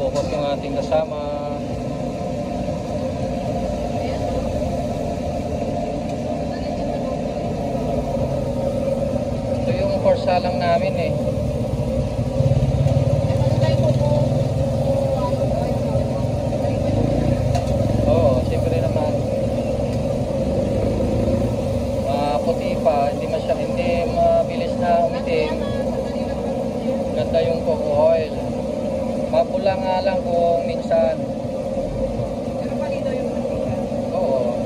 Nag-focus yung ating kasama. Ito yung korsalang namin eh. Oo, siyempre naman. Puti pa, hindi mabilis na umitim. Ganda yung coco oil. Mapula nga lang kung minsan. Pero palito yung mantika. Oo.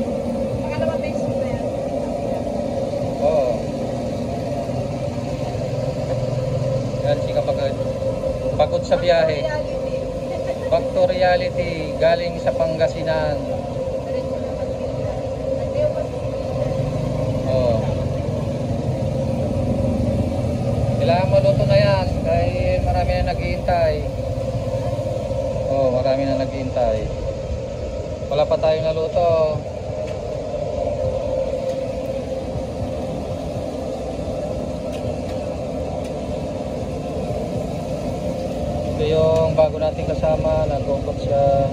Pangalawang beses na yan. Oo. Yan si kapag pagod sa biyahe. Back to reality. Galing sa Pangasinan. Oo. Kailangan maluto na yan. Kaya marami na naghihintay. Oo, marami na naghihintay. Wala pa tayong naluto. Ito yung bago nating kasama. Nag-uukot siya.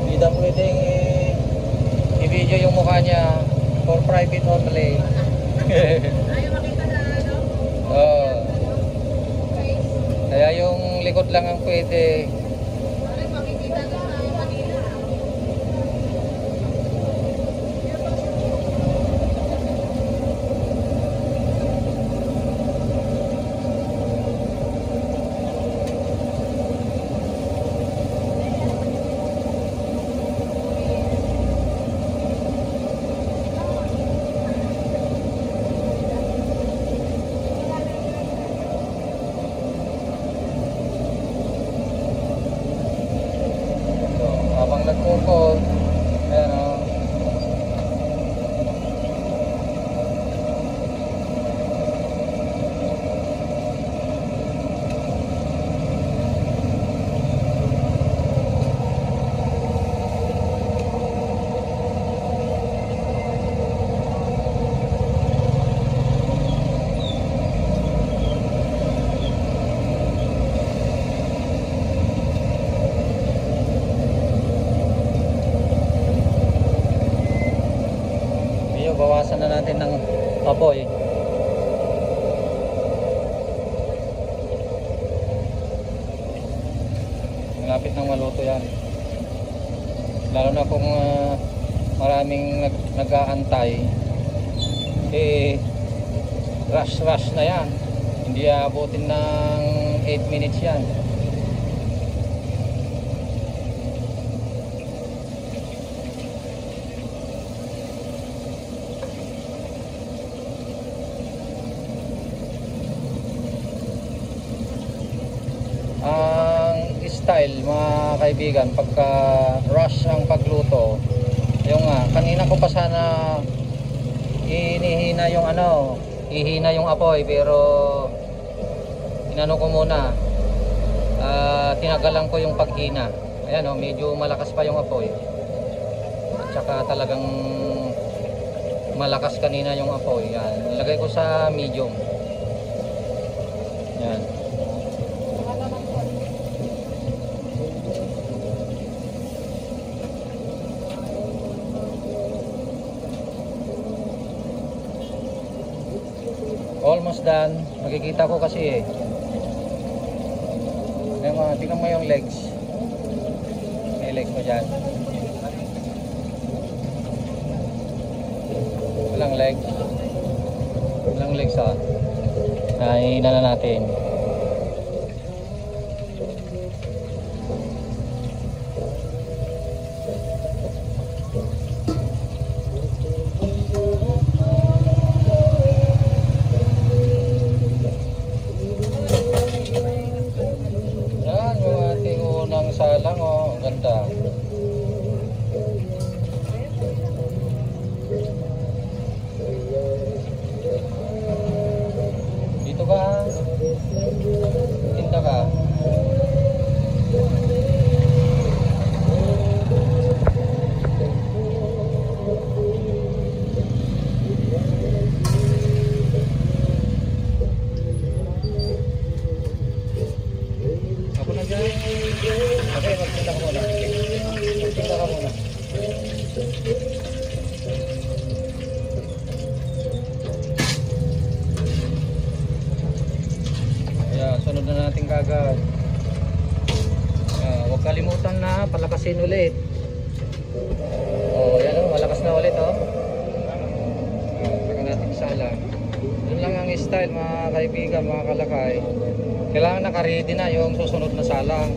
Hindi na pwedeng i-video yung mukha niya. For private only. Ayaw makita na ano? Oo. Kaya yung likod lang ang pwede. Ayaw makikita na sa Manila. Habang nagkukot, ayan o. Bawasan na natin ng apoy. Malapit nang maluto yan. Lalo na kung maraming nag-aantay, rush na yan. Hindi abutin ng 8 minutes yan. Ang style mga kaibigan pagka rush ang pagluto, yung kanina ko pa sana ihina yung apoy, pero inano ko muna, tinagalan ko yung paghina. Ayan o, medyo malakas pa yung apoy, at saka talagang malakas kanina yung apoy. Yan, nilagay ko sa medium. Yan. Almost done. Makikita ko kasi eh. Tingnan mo yung legs. May legs mo dyan. Walang legs. Walang legs ha. Hihina na natin. Salang oh, ganda. Dito ka. Tinda ka. na natin kagad. Huwag kalimutan na palakasin ulit. Yan o, malakas na ulit o. Saka natin salang. Yun lang ang style mga kaibigan, mga kalakay. Kailangan naka-ready na yung susunod na salang.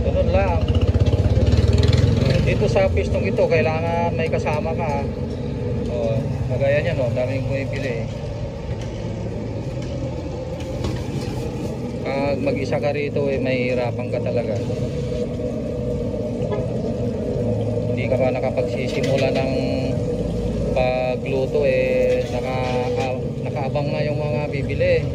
Ganun lang. Dito sa pistong ito, kailangan may kasama ka. Kagaya niyan, daming bumibili. Pag mag-isa ka rito, may hirapan ka talaga. Hindi ka pa nakapagsisimula ng pagluto, nakaabang na yung mga bibili.